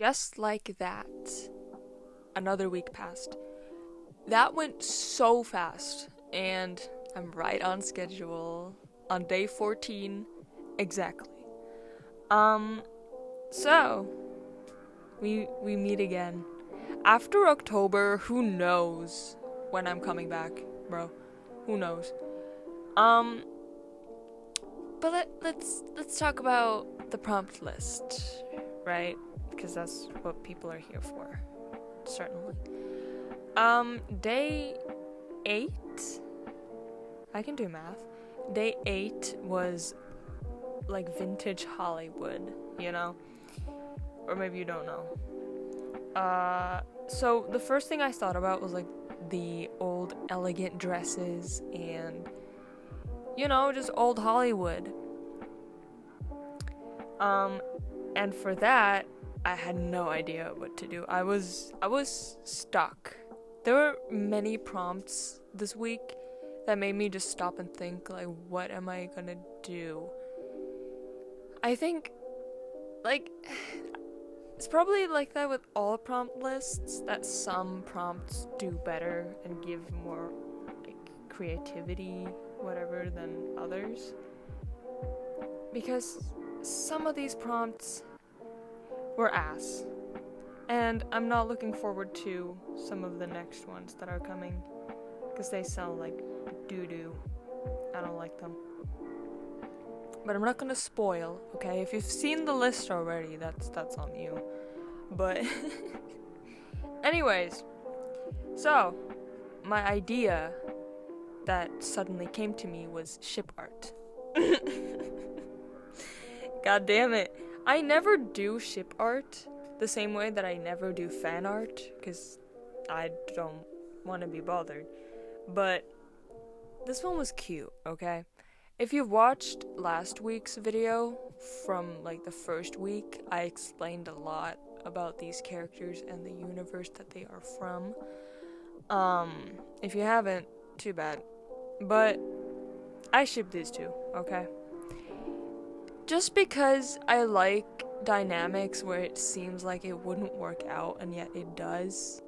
Just like that, another week passed. That went so fast, and I'm right on schedule on day 14 exactly. Um, so we meet again. After October, who knows when I'm coming back, bro? Who knows? Um, but let's talk about the prompt list, right? Because that's what people are here for, certainly. Day 8, I can do math. Day 8 was like vintage Hollywood, you know? Or maybe you don't know. So the first thing I thought about was like the old elegant dresses and, you know, just old Hollywood. And for that, I had no idea what to do. I was stuck. There were many prompts this week that made me just stop and think, like, what am I gonna do? I think, like, it's probably like that with all prompt lists, that some prompts do better and give more, like, creativity, whatever, than others. Because some of these prompts were ass. And I'm not looking forward to some of the next ones that are coming, because they sound like doo-doo. I don't like them. But I'm not gonna spoil, okay? If you've seen the list already, that's on you. But anyways, so my idea that suddenly came to me was ship art. God damn it. I never do ship art the same way that I never do fan art, because I don't want to be bothered. But this one was cute, okay? If you've watched last week's video from like the first week, I explained a lot about these characters and the universe that they are from. If you haven't, too bad. But I ship these two, okay? Just because I like dynamics where it seems like it wouldn't work out and yet it does.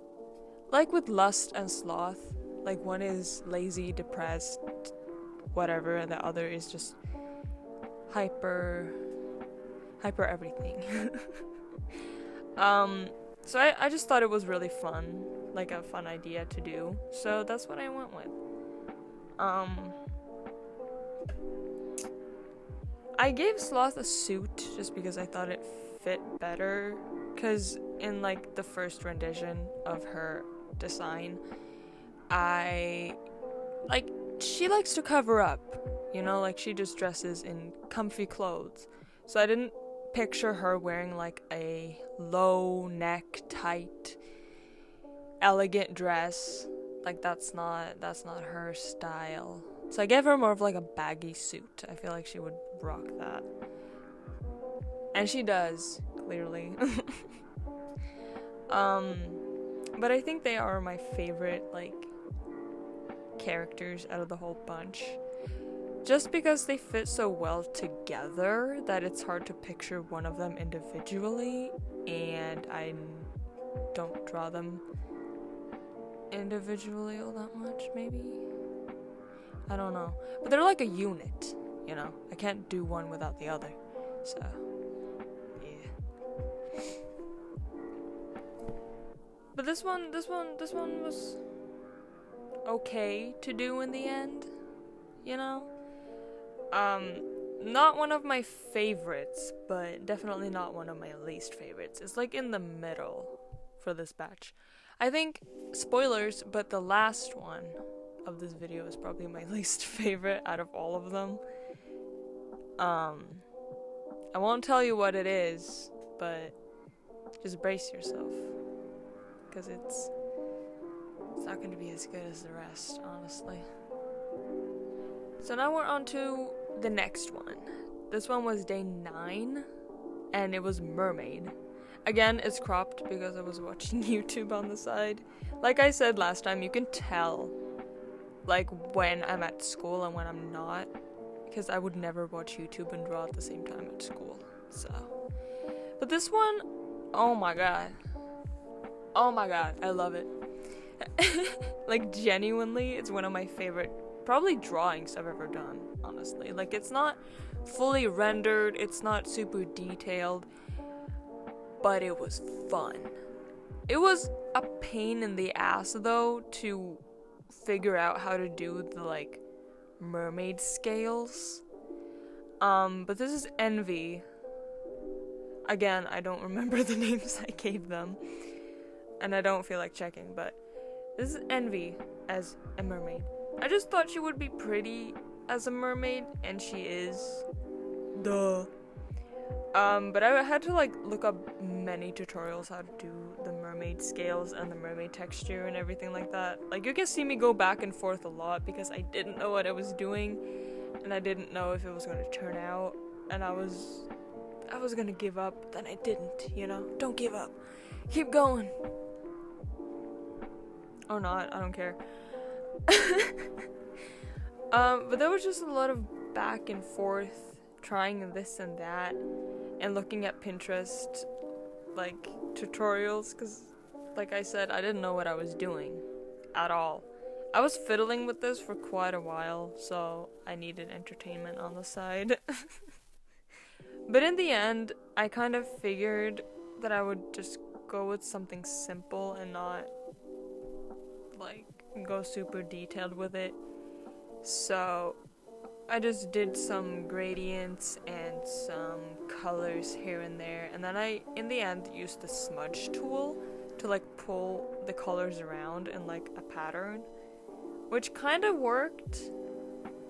Like with Lust and Sloth, like one is lazy, depressed, whatever, and the other is just hyper everything. So I just thought it was really fun, like a fun idea to do, so that's what I went with. I gave Sloth a suit just because I thought it fit better, because in like the first rendition of her design, she likes to cover up, you know, like she just dresses in comfy clothes. So I didn't picture her wearing like a low neck, tight, elegant dress. Like that's not her style. So I gave her more of like a baggy suit. I feel like she would rock that. And she does, clearly. But I think they are my favorite, like, characters out of the whole bunch. Just because they fit so well together that it's hard to picture one of them individually, and I don't draw them individually all that much, maybe? I don't know. But they're like a unit, you know? I can't do one without the other. So, yeah. But this one was okay to do in the end, you know? Not one of my favorites, but definitely not one of my least favorites. It's like in the middle for this batch. I think, spoilers, but the last one of this video is probably my least favorite out of all of them. I won't tell you what it is, but just brace yourself, because it's not going to be as good as the rest, honestly. So now we're on to the next one. This one was day 9, and it was Mermaid. Again, it's cropped because I was watching YouTube on the side. Like I said last time, you can tell, like, when I'm at school and when I'm not, because I would never watch YouTube and draw at the same time at school, so. But this one, Oh my god. Oh my god, I love it. Like, genuinely, it's one of my favorite, probably, drawings I've ever done, honestly. Like, it's not fully rendered, it's not super detailed, but it was fun. It was a pain in the ass, though, to figure out how to do the, like, mermaid scales. But this is Envy. Again, I don't remember the names I gave them, and I don't feel like checking, but this is Envy as a mermaid. I just thought she would be pretty as a mermaid, and she is. Duh. But I had to, like, look up many tutorials how to do the mermaid scales and the mermaid texture and everything like that. Like, you can see me go back and forth a lot because I didn't know what I was doing, and I didn't know if it was going to turn out, and I was gonna give up, but then I didn't, you know? Don't give up. Keep going. Or not, I don't care. But there was just a lot of back and forth, trying this and that, and looking at Pinterest, like, tutorials, because, like I said, I didn't know what I was doing at all. I was fiddling with this for quite a while, so I needed entertainment on the side. But in the end, I kind of figured that I would just go with something simple and not, like, go super detailed with it. So I just did some gradients and some colors here and there, and then I, in the end, used the smudge tool to, like, pull the colors around in, like, a pattern, which kind of worked.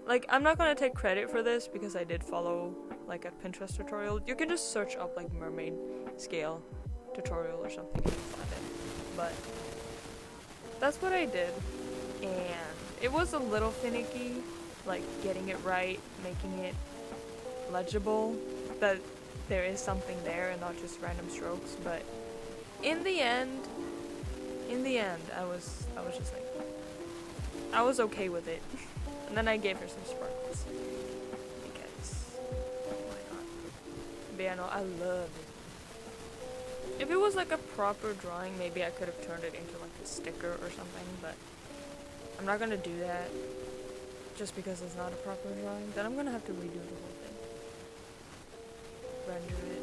Like, I'm not gonna take credit for this because I did follow, like, a Pinterest tutorial. You can just search up, like, mermaid scale tutorial or something and find it. But that's what I did, and it was a little finicky, like, getting it right, making it legible, that there is something there and not just random strokes. But in the end, I was just like, I was okay with it. And then I gave her some sparkles, because why not? But yeah, no, I love it. If it was like a proper drawing, maybe I could have turned it into, like, a sticker or something, but I'm not gonna do that just because it's not a proper drawing. Then I'm gonna have to redo the whole thing. Render it.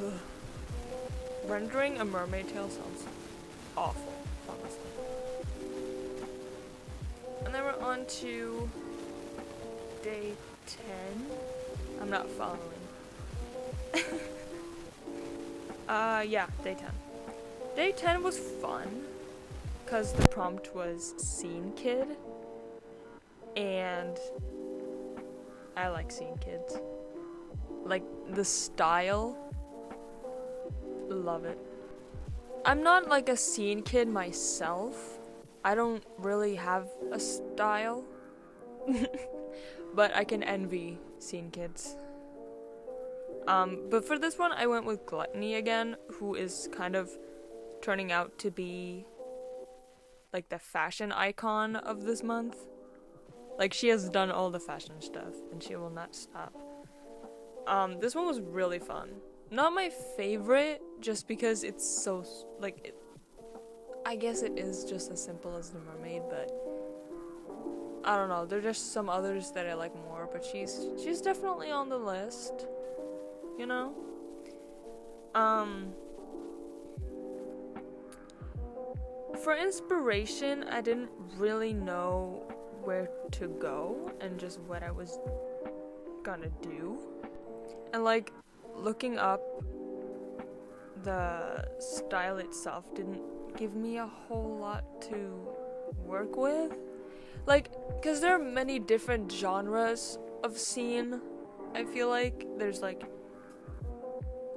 Ugh. Rendering a mermaid tail sounds awful, honestly. And then we're on to day 10. I'm not following. Yeah, day 10. Day 10 was fun, because the prompt was Scene Kid, and I like Scene Kids. Like, the style, love it. I'm not, like, a scene kid myself. I don't really have a style. But I can envy scene kids. But for this one, I went with Gluttony again, who is kind of turning out to be, like, the fashion icon of this month. Like, she has done all the fashion stuff, and she will not stop. This one was really fun. Not my favorite, just because it's so, like, I guess it is just as simple as The Mermaid, but I don't know, there are just some others that I like more, but she's definitely on the list, you know? For inspiration, I didn't really know where to go and just what I was gonna do. And, like, looking up the style itself didn't give me a whole lot to work with. Like, because there are many different genres of scene, I feel like. There's, like,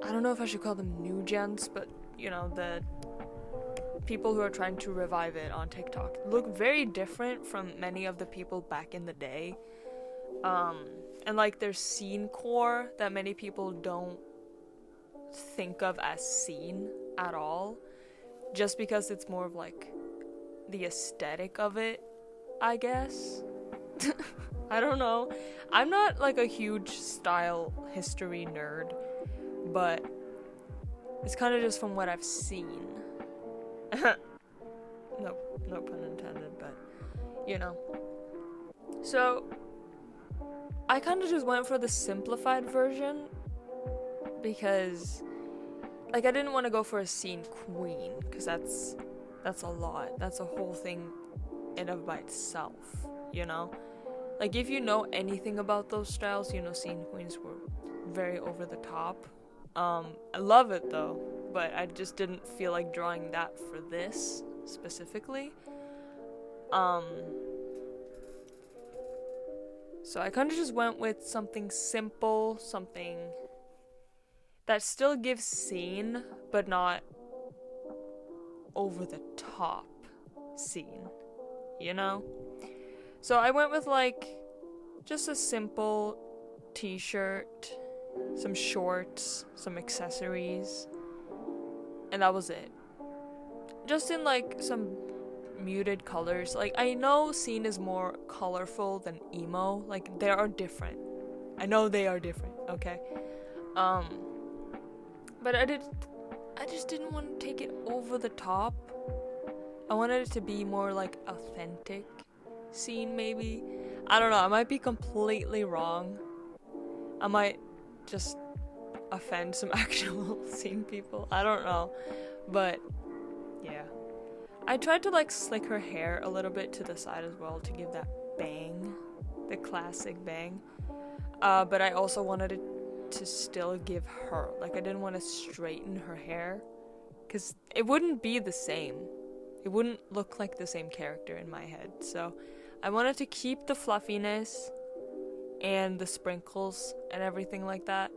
I don't know if I should call them new gens, but, you know, the people who are trying to revive it on TikTok look very different from many of the people back in the day. And, like, there's scene core that many people don't think of as scene at all, just because it's more of, like, the aesthetic of it, I guess. I don't know. I'm not, like, a huge style history nerd, but It's kind of just from what I've seen. No pun intended, but you know. So I kind of just went for the simplified version because, like, I didn't want to go for a scene queen because that's a lot. That's a whole thing in of by itself, you know. Like, if you know anything about those styles, you know scene queens were very over the top. I love it though, but I just didn't feel like drawing that for this specifically. So I kind of just went with something simple, something that still gives scene, but not over the top scene, you know? So I went with like just a simple t-shirt, some shorts, some accessories, and that was it. Just in like some muted colors. Like, I know scene is more colorful than emo. Like, they are different. I know they are different, okay? But I just didn't want to take it over the top. I wanted it to be more like authentic scene, maybe. I don't know, I might be completely wrong. I might just offend some actual scene people. I don't know. But yeah. I tried to like slick her hair a little bit to the side as well to give that bang, the classic bang. But I also wanted it to still give her, like, I didn't want to straighten her hair because it wouldn't be the same. It wouldn't look like the same character in my head. So I wanted to keep the fluffiness and the sprinkles and everything like that,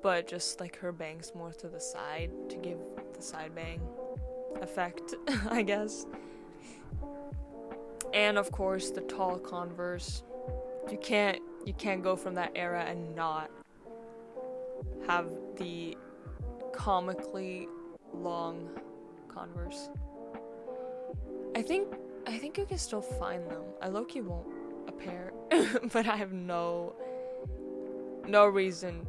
but just like her bangs more to the side to give the side bang effect, I guess. And of course the tall Converse. You can't go from that era and not have the comically long Converse. I think you can still find them. I low-key won't a pair, but I have no reason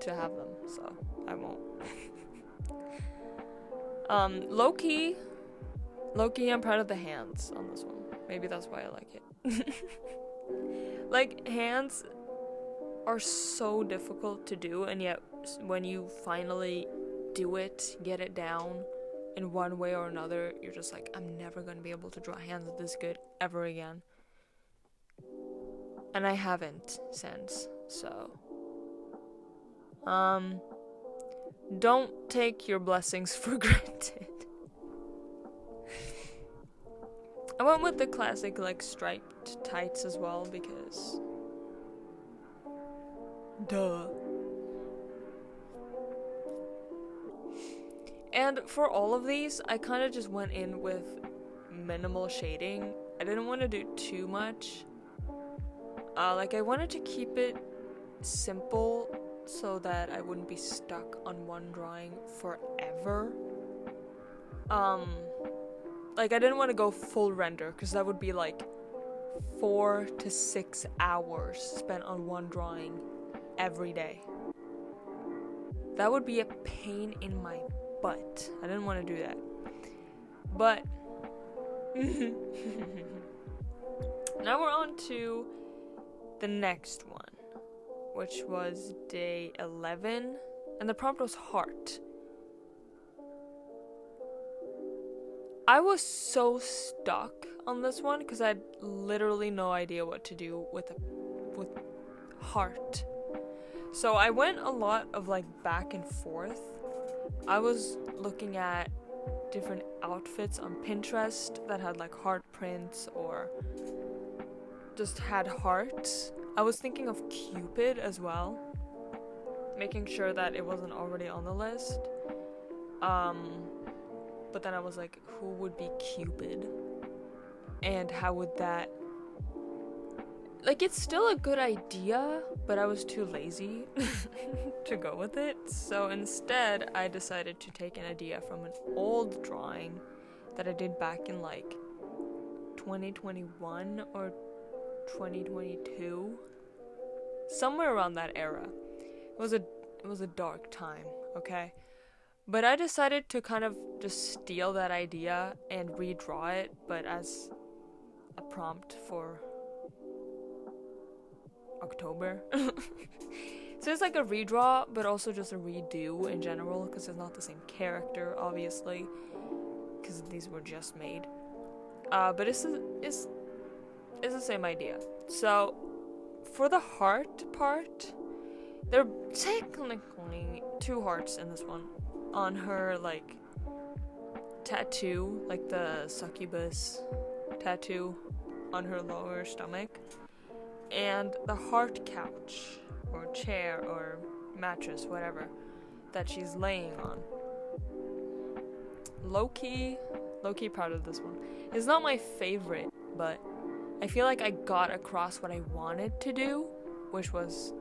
to have them, so I won't. Low-key, I'm proud of the hands on this one. Maybe that's why I like it. Like, hands are so difficult to do, and yet when you finally do it, get it down in one way or another, you're just like, I'm never gonna be able to draw hands this good ever again. And I haven't since, so don't take your blessings for granted. I went with the classic like striped tights as well because duh. And for all of these, I kind of just went in with minimal shading. I didn't want to do too much. Like, I wanted to keep it simple so that I wouldn't be stuck on one drawing forever. Like, I didn't want to go full render because that would be like 4 to 6 hours spent on one drawing every day. That would be a pain in my butt. I didn't want to do that. But now we're on to the next one, which was day 11, and the prompt was heart. I was so stuck on this one because I had literally no idea what to do with heart. So I went a lot of like back and forth. I was looking at different outfits on Pinterest that had like heart prints or just had hearts. I was thinking of Cupid as well, making sure that it wasn't already on the list. But then I was like, who would be Cupid? And how would that... Like, it's still a good idea, but I was too lazy to go with it. So instead, I decided to take an idea from an old drawing that I did back in like 2021 or 2022. Somewhere around that era. It was a dark time, okay? But I decided to kind of just steal that idea and redraw it, but as a prompt for October. So it's like a redraw, but also just a redo in general, because it's not the same character, obviously, because these were just made. But it's the same idea. So for the heart part, there are technically 2 hearts in this one on her like tattoo, like the succubus tattoo on her lower stomach, and the heart couch or chair or mattress, whatever, that she's laying on. Low-key proud of this one. It's not my favorite, but I feel like I got across what I wanted to do, which was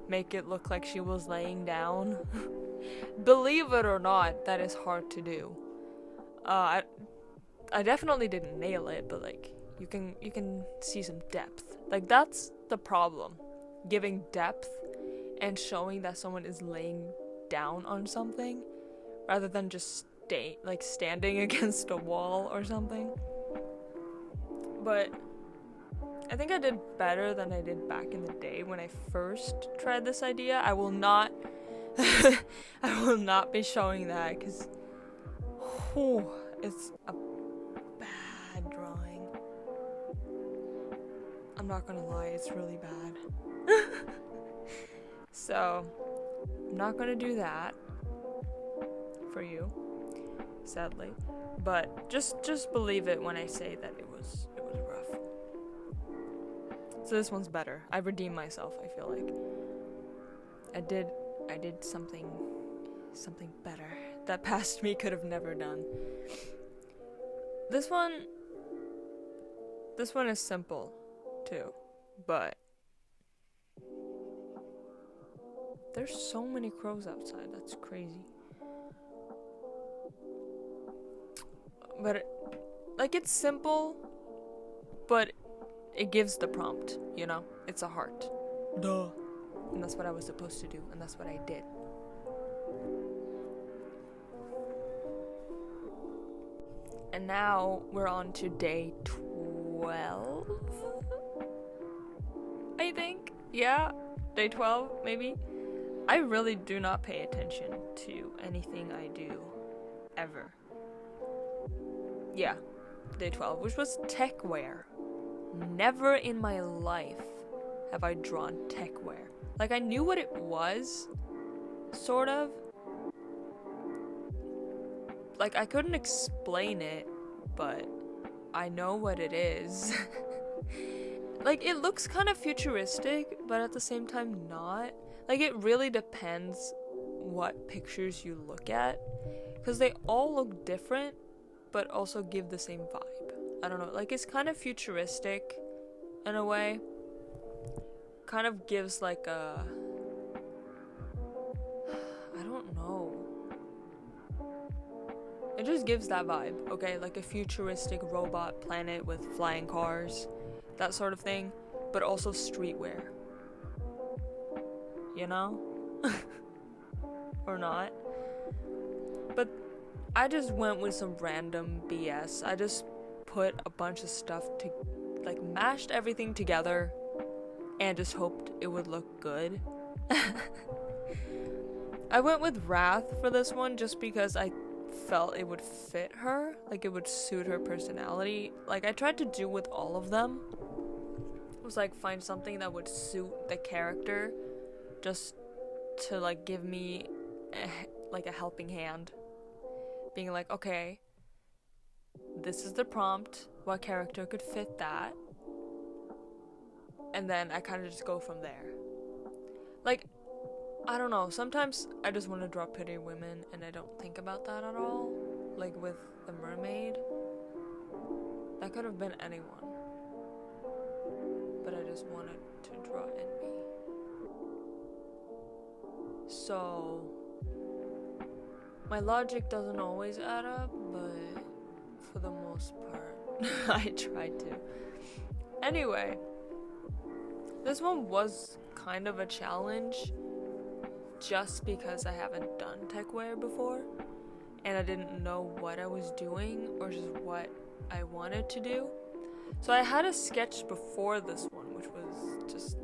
make it look like she was laying down. Believe it or not, that is hard to do. I definitely didn't nail it, but like you can see some depth. Like that's the problem. Giving depth and showing that someone is laying down on something rather than just standing against a wall or something. But I think I did better than I did back in the day when I first tried this idea. I will not be showing that because it's a bad drawing. I'm not gonna lie, it's really bad. So I'm not gonna do that for you, sadly. But just believe it when I say that it was rough. So this one's better. I redeemed myself, I feel like. I did something better that past me could have never done. This one is simple too, but there's so many crows outside. That's crazy. But it's simple, but it gives the prompt, you know? It's a heart. Duh. And that's what I was supposed to do, and that's what I did. And now we're on to day 12, I think. Yeah, day 12, maybe. I really do not pay attention to anything I do, ever. Yeah, day 12, which was techwear. Never in my life have I drawn techwear. Like, I knew what it was, sort of. Like, I couldn't explain it, but I know what it is. Like, it looks kind of futuristic, but at the same time not. Like, it really depends what pictures you look at, because they all look different, but also give the same vibe. I don't know, like, it's kind of futuristic in a way. Kind of gives like a, I don't know. It just gives that vibe, okay? Like a futuristic robot planet with flying cars, that sort of thing, but also streetwear. You know? Or not. But I just went with some random BS. I just put a bunch of stuff to, like, mashed everything together and just hoped it would look good. I went with Wrath for this one just because I felt it would fit her, like it would suit her personality. Like, I tried to do with all of them. It was like find something that would suit the character just to like give me a helping hand. Being like, okay, this is the prompt, what character could fit that? And then I kind of just go from there. Like, I don't know, sometimes I just want to draw pretty women and I don't think about that at all. Like with the mermaid, that could have been anyone, but I just wanted to draw envy. So my logic doesn't always add up, but for the most part I tried to. Anyway, this one was kind of a challenge just because I haven't done techwear before. and I didn't know what I was doing or just what I wanted to do. So I had a sketch before this one, which was just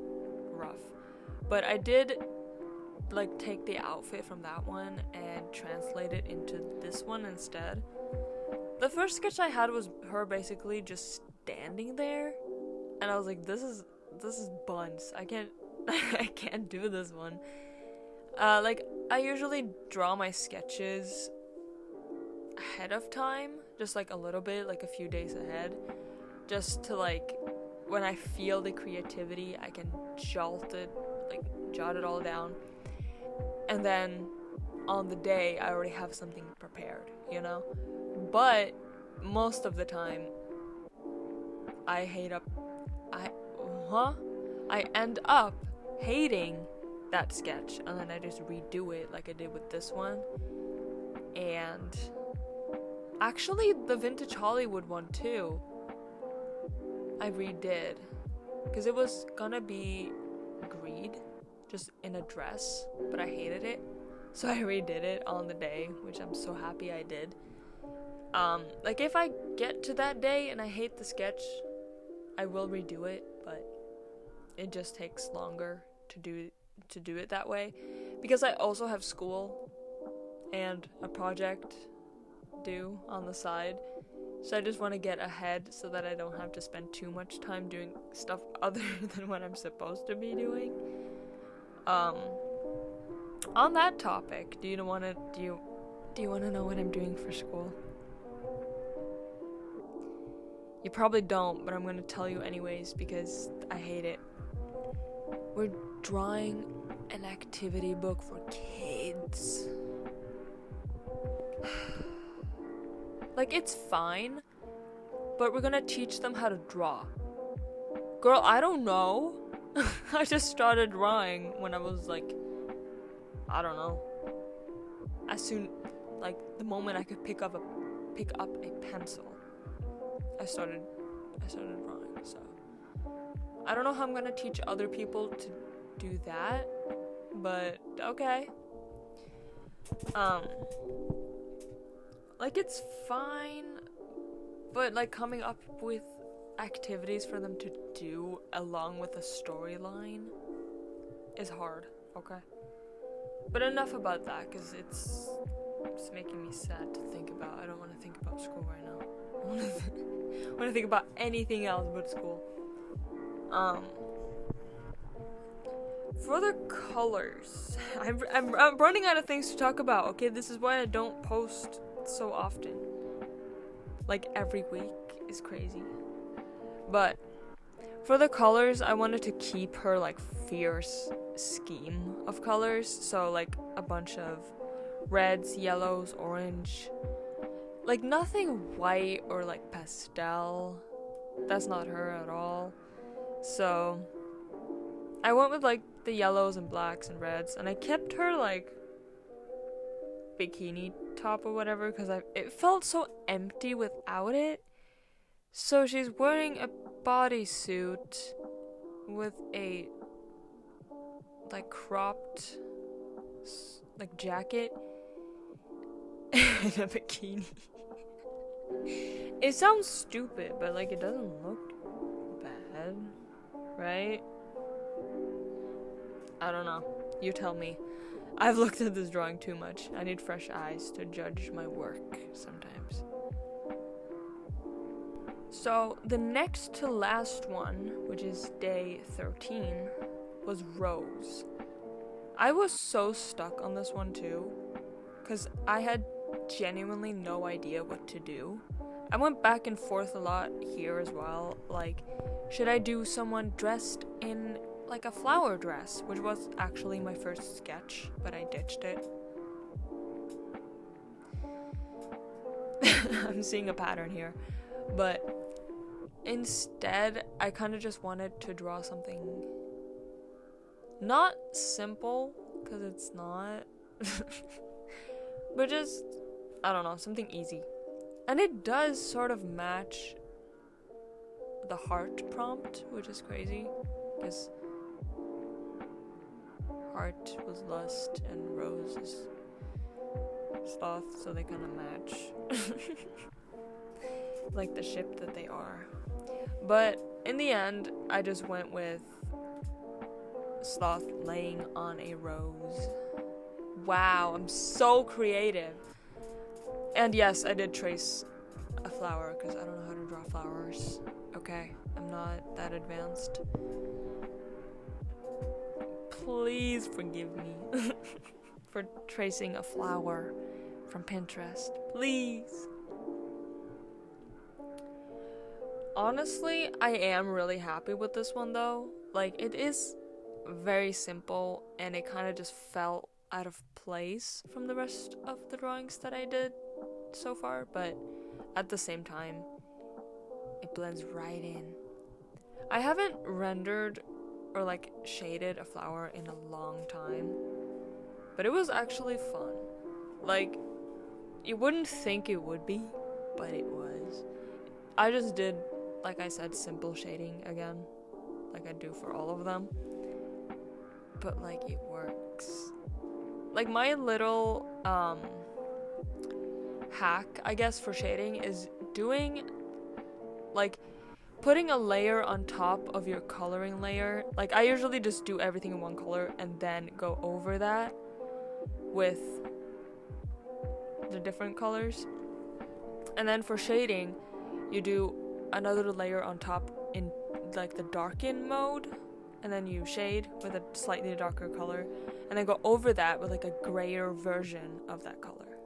rough. But I did like take the outfit from that one and translate it into this one instead. The first sketch I had was her basically just standing there, and I was like, this is buns. I can't I can't do this one. Like I usually draw my sketches ahead of time, just like a little bit, like a few days ahead, just to like when I feel the creativity, I can jot it all down, and then on the day I already have something prepared, you know. But most of the time I end up hating that sketch, and then I just redo it like I did with this one. And actually the Vintage Hollywood one too, I redid, because it was gonna be Greed, just in a dress, but I hated it, so I redid it on the day, which I'm so happy I did. Like if I get to that day and I hate the sketch, I will redo it, but it just takes longer to do it that way, because I also have school and a project due on the side. So I just want to get ahead so that I don't have to spend too much time doing stuff other than what I'm supposed to be doing. On that topic, do you want to know what I'm doing for school? You probably don't, but I'm going to tell you anyways because I hate it. We're drawing an activity book for kids. Like, it's fine, but we're gonna teach them how to draw. Girl, I don't know. I just started drawing when I was like, I don't know. As soon, like, the moment I could pick up a pencil, I started drawing. So I don't know how I'm gonna teach other people to do that, but okay. Like, it's fine, but like coming up with activities for them to do along with a storyline is hard, okay? But enough about that, because it's making me sad to think about. I don't want to think about school right now. I want to think about anything else but school. For the colors, I'm running out of things to talk about, okay? This is why I don't post so often. Like, every week is crazy. But for the colors, I wanted to keep her like fierce scheme of colors, so like a bunch of reds, yellows, orange, like nothing white or like pastel. That's not her at all. So I went with like the yellows and blacks and reds, and I kept her like bikini top or whatever, because it felt so empty without it. So she's wearing a bodysuit with a like cropped like jacket and a bikini. It sounds stupid, but like it doesn't look bad, right? I don't know. You tell me. I've looked at this drawing too much. I need fresh eyes to judge my work sometimes. So the next to last one, which is day 13, was Rose. I was so stuck on this one too, because I had genuinely no idea what to do. I went back and forth a lot here as well. Like, should I do someone dressed in like a flower dress, which was actually my first sketch, but I ditched it. I'm seeing a pattern here. But instead, I kind of just wanted to draw something not simple, because it's not, but just, I don't know, something easy. And it does sort of match the heart prompt, which is crazy, because heart was lust and rose is sloth, so they kind of match. Like the ship that they are. But in the end, I just went with sloth laying on a rose. Wow, I'm so creative. And yes, I did trace a flower because I don't know how to draw flowers. Okay, I'm not that advanced. Please forgive me for tracing a flower from Pinterest. Please. Honestly, I am really happy with this one though. Like, it is very simple and it kind of just felt out of place from the rest of the drawings that I did so far, but at the same time, it blends right in. I haven't rendered or like shaded a flower in a long time, but it was actually fun. Like, you wouldn't think it would be, but it was. I just did, like I said, simple shading again, like I do for all of them, but like it works. Like my little hack, I guess, for shading is doing like putting a layer on top of your coloring layer. Like I usually just do everything in one color and then go over that with the different colors. And then for shading, you do another layer on top in like the darken mode, and then you shade with a slightly darker color, and then go over that with like a grayer version of that color,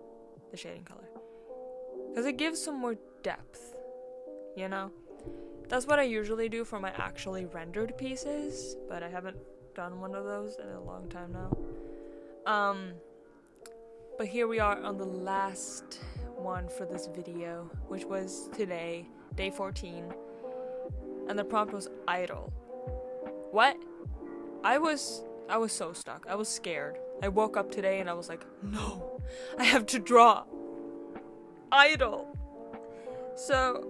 the shading color, because it gives some more depth, you know? That's what I usually do for my actually rendered pieces, but I haven't done one of those in a long time now. But here we are on the last one for this video, which was today, day 14, and the prompt was idle. What? I was so stuck. I was scared. I woke up today and I was like, no, I have to draw idle. So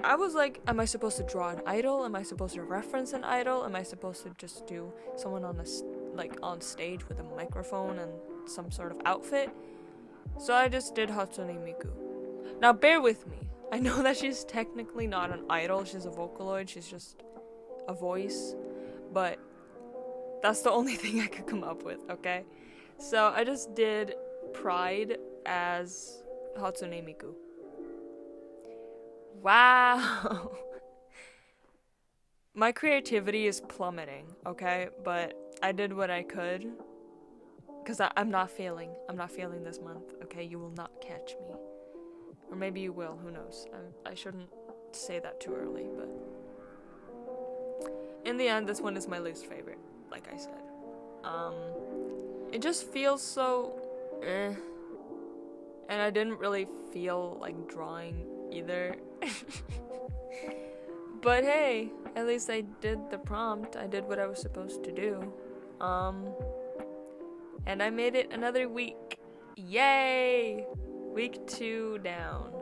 I was like, am I supposed to draw an idol? Am I supposed to reference an idol? Am I supposed to just do someone on stage with a microphone and some sort of outfit? So I just did Hatsune Miku. Now bear with me. I know that she's technically not an idol. She's a Vocaloid. She's just a voice. But that's the only thing I could come up with, okay? So I just did Pride as Hatsune Miku. Wow. My creativity is plummeting, okay? But I did what I could. Because I'm not failing. I'm not failing this month, okay? You will not catch me. Or maybe you will, who knows? I shouldn't say that too early, but... in the end, this one is my least favorite, like I said. It just feels so... and I didn't really feel like drawing either. But hey, at least I did the prompt. I did what I was supposed to do. And I made it another week. Yay! Week 2 down.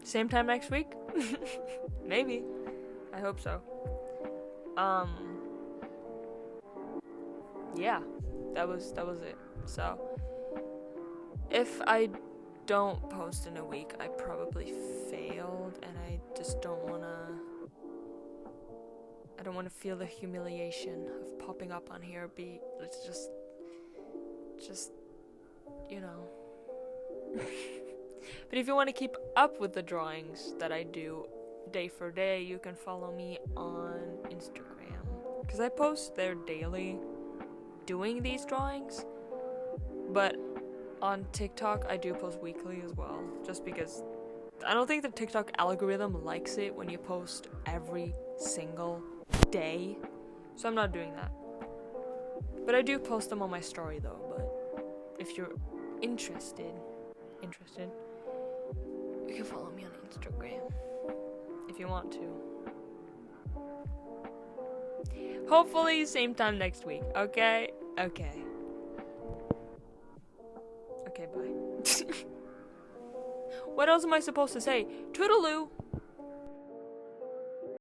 Same time next week? Maybe. I hope so. Yeah, that was it. So, if I don't post in a week, I probably failed, and I just don't wanna feel the humiliation of popping up on here. It's just, you know. But if you want to keep up with the drawings that I do day for day, you can follow me on Instagram, because I post there daily doing these drawings. But on TikTok, I do post weekly as well, just because I don't think the TikTok algorithm likes it when you post every single day, so I'm not doing that. But I do post them on my story though. But if you're interested, you can follow me on Instagram if you want to. Hopefully same time next week, okay? Okay, bye. What else am I supposed to say? Toodaloo!